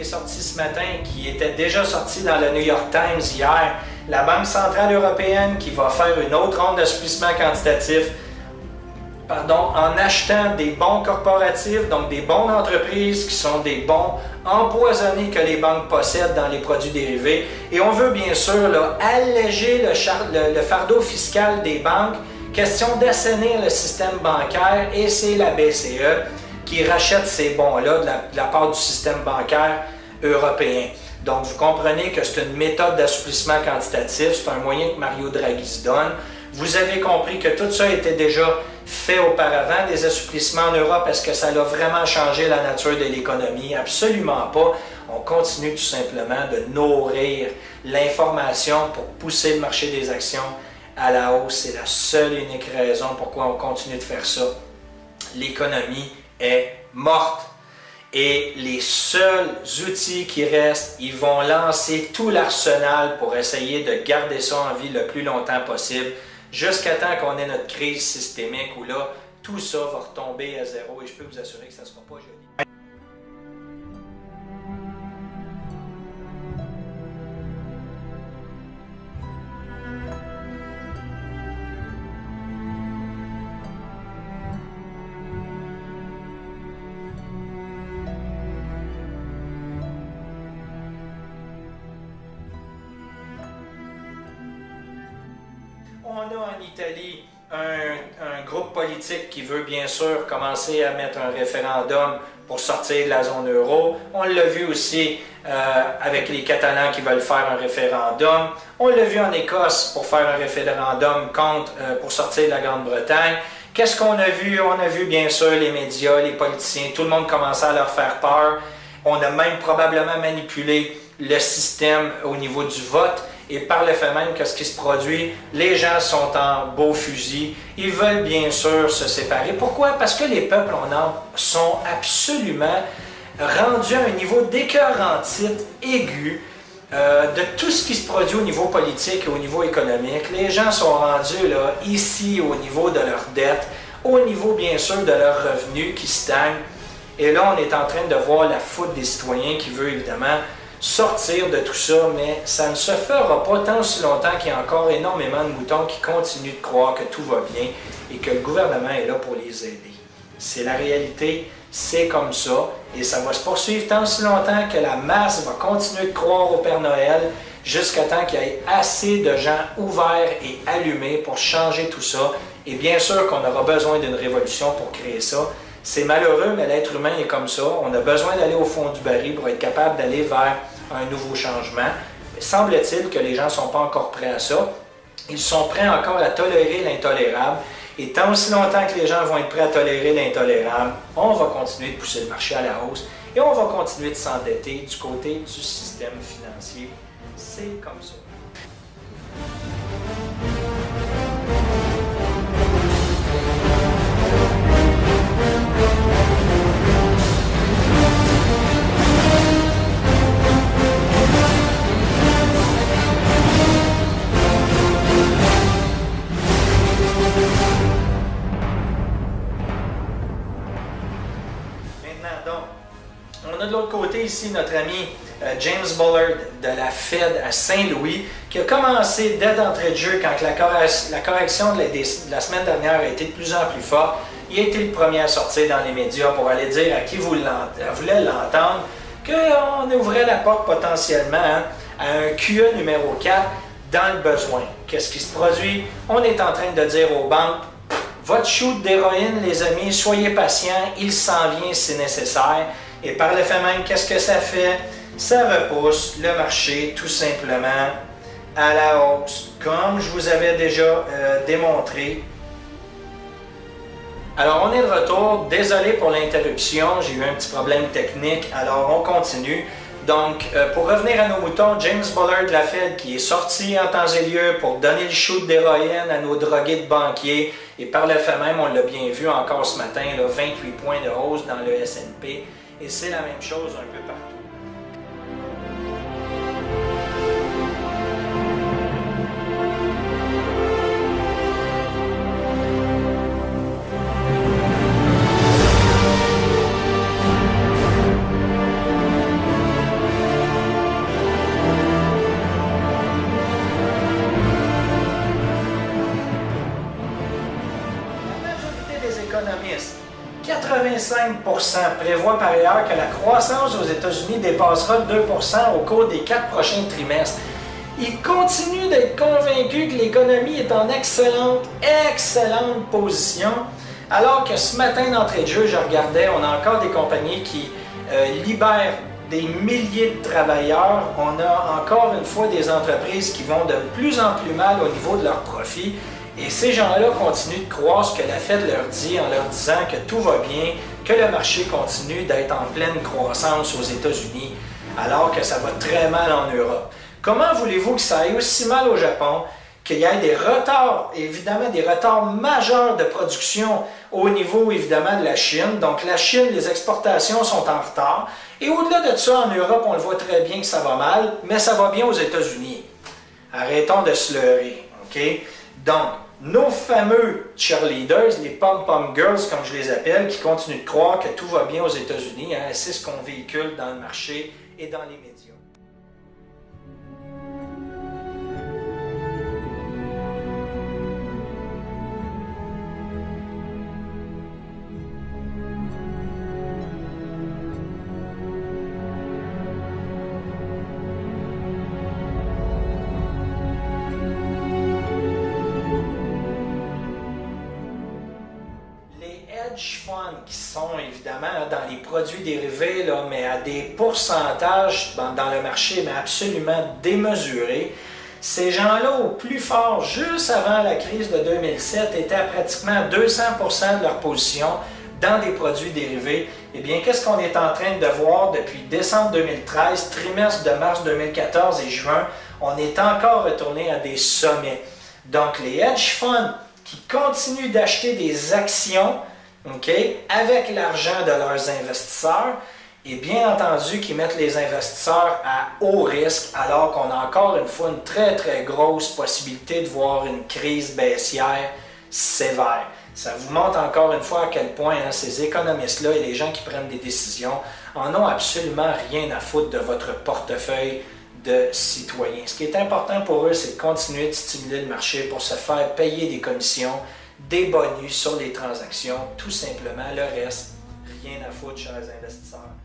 sorti ce matin, qui était déjà sorti dans le New York Times hier. La Banque centrale européenne qui va faire une autre ronde d'assouplissement quantitatif en achetant des bons corporatifs, donc des bons d'entreprise qui sont des bons empoisonnés que les banques possèdent dans les produits dérivés. Et on veut bien sûr là, alléger le fardeau fiscal des banques, question d'assainir le système bancaire, et c'est la BCE qui rachète ces bons-là de la part du système bancaire européen. Donc, vous comprenez que c'est une méthode d'assouplissement quantitatif, c'est un moyen que Mario Draghi se donne. Vous avez compris que tout ça était déjà fait auparavant, des assouplissements en Europe. Est-ce que ça a vraiment changé la nature de l'économie? Absolument pas. On continue tout simplement de nourrir l'information pour pousser le marché des actions à la hausse. C'est la seule et unique raison pourquoi on continue de faire ça. L'économie est morte. Et les seuls outils qui restent, ils vont lancer tout l'arsenal pour essayer de garder ça en vie le plus longtemps possible, jusqu'à temps qu'on ait notre crise systémique où là, tout ça va retomber à zéro et je peux vous assurer que ça ne sera pas joli. On a en Italie un groupe politique qui veut bien sûr commencer à mettre un référendum pour sortir de la zone euro. On l'a vu aussi avec les Catalans qui veulent faire un référendum. On l'a vu en Écosse pour faire un référendum pour sortir de la Grande-Bretagne. Qu'est-ce qu'on a vu? On a vu bien sûr les médias, les politiciens, tout le monde commençait à leur faire peur. On a même probablement manipulé le système au niveau du vote. Et par le fait même, qu'est-ce qui se produit? Les gens sont en beau fusil. Ils veulent bien sûr se séparer. Pourquoi? Parce que les peuples sont absolument rendus à un niveau d'écœurantite aigu de tout ce qui se produit au niveau politique et au niveau économique. Les gens sont rendus là, ici au niveau de leurs dettes, au niveau bien sûr de leurs revenus qui stagnent. Et là, on est en train de voir la foudre des citoyens qui veut évidemment sortir de tout ça, mais ça ne se fera pas tant aussi longtemps qu'il y a encore énormément de moutons qui continuent de croire que tout va bien et que le gouvernement est là pour les aider. C'est la réalité, c'est comme ça, et ça va se poursuivre tant aussi longtemps que la masse va continuer de croire au Père Noël jusqu'à temps qu'il y ait assez de gens ouverts et allumés pour changer tout ça. Et bien sûr qu'on aura besoin d'une révolution pour créer ça. C'est malheureux, mais l'être humain est comme ça. On a besoin d'aller au fond du baril pour être capable d'aller vers un nouveau changement. Semble-t-il que les gens ne sont pas encore prêts à ça. Ils sont prêts encore à tolérer l'intolérable. Et tant aussi longtemps que les gens vont être prêts à tolérer l'intolérable, on va continuer de pousser le marché à la hausse et on va continuer de s'endetter du côté du système financier. C'est comme ça. On a de l'autre côté ici notre ami James Bullard de la Fed à Saint-Louis qui a commencé dès d'entrée de jeu quand la correction de la semaine dernière a été de plus en plus forte. Il a été le premier à sortir dans les médias pour aller dire à qui voulait l'entendre qu'on ouvrait la porte potentiellement à un QE numéro 4 dans le besoin. Qu'est-ce qui se produit? On est en train de dire aux banques, votre shoot d'héroïne les amis, soyez patients, il s'en vient si nécessaire. Et par le fait même, qu'est-ce que ça fait? Ça repousse le marché tout simplement à la hausse, comme je vous avais déjà démontré. Alors on est de retour, désolé pour l'interruption, j'ai eu un petit problème technique, alors on continue. Donc pour revenir à nos moutons, James Bullard de la Fed qui est sorti en temps et lieu pour donner le shoot d'héroïne à nos drogués de banquiers. Et par le fait même, on l'a bien vu encore ce matin, là, 28 points de hausse dans le S&P. Et c'est la même chose un peu partout. économistes, 85% prévoient par ailleurs que la croissance aux États-Unis dépassera 2% au cours des 4 prochains trimestres. Ils continuent d'être convaincus que l'économie est en excellente position, alors que ce matin d'entrée de jeu, je regardais, on a encore des compagnies qui libèrent des milliers de travailleurs. On a encore une fois des entreprises qui vont de plus en plus mal au niveau de leurs profits. Et ces gens-là continuent de croire ce que la Fed leur dit en leur disant que tout va bien, que le marché continue d'être en pleine croissance aux États-Unis, alors que ça va très mal en Europe. Comment voulez-vous que ça aille aussi mal au Japon, qu'il y ait des retards, évidemment des retards majeurs de production au niveau évidemment de la Chine. Donc la Chine, les exportations sont en retard. Et au-delà de ça, en Europe, on le voit très bien que ça va mal, mais ça va bien aux États-Unis. Arrêtons de se leurrer, OK? Donc, nos fameux cheerleaders, les pom-pom girls, comme je les appelle, qui continuent de croire que tout va bien aux États-Unis, hein, c'est ce qu'on véhicule dans le marché et dans les médias. Hedge funds qui sont évidemment dans les produits dérivés, là, mais à des pourcentages dans le marché, mais absolument démesurés. Ces gens-là, au plus fort, juste avant la crise de 2007, étaient à pratiquement 200% de leur position dans des produits dérivés. Eh bien, qu'est-ce qu'on est en train de voir depuis décembre 2013, trimestre de mars 2014 et juin? On est encore retourné à des sommets. Donc, les hedge funds qui continuent d'acheter des actions, okay, avec l'argent de leurs investisseurs, et bien entendu qui mettent les investisseurs à haut risque, alors qu'on a encore une fois une très grosse possibilité de voir une crise baissière sévère. Ça vous montre encore une fois à quel point ces économistes-là et les gens qui prennent des décisions en ont absolument rien à foutre de votre portefeuille de citoyens. Ce qui est important pour eux, c'est de continuer de stimuler le marché pour se faire payer des commissions, des bonus sur les transactions, tout simplement. Le reste, rien à foutre, chers investisseurs.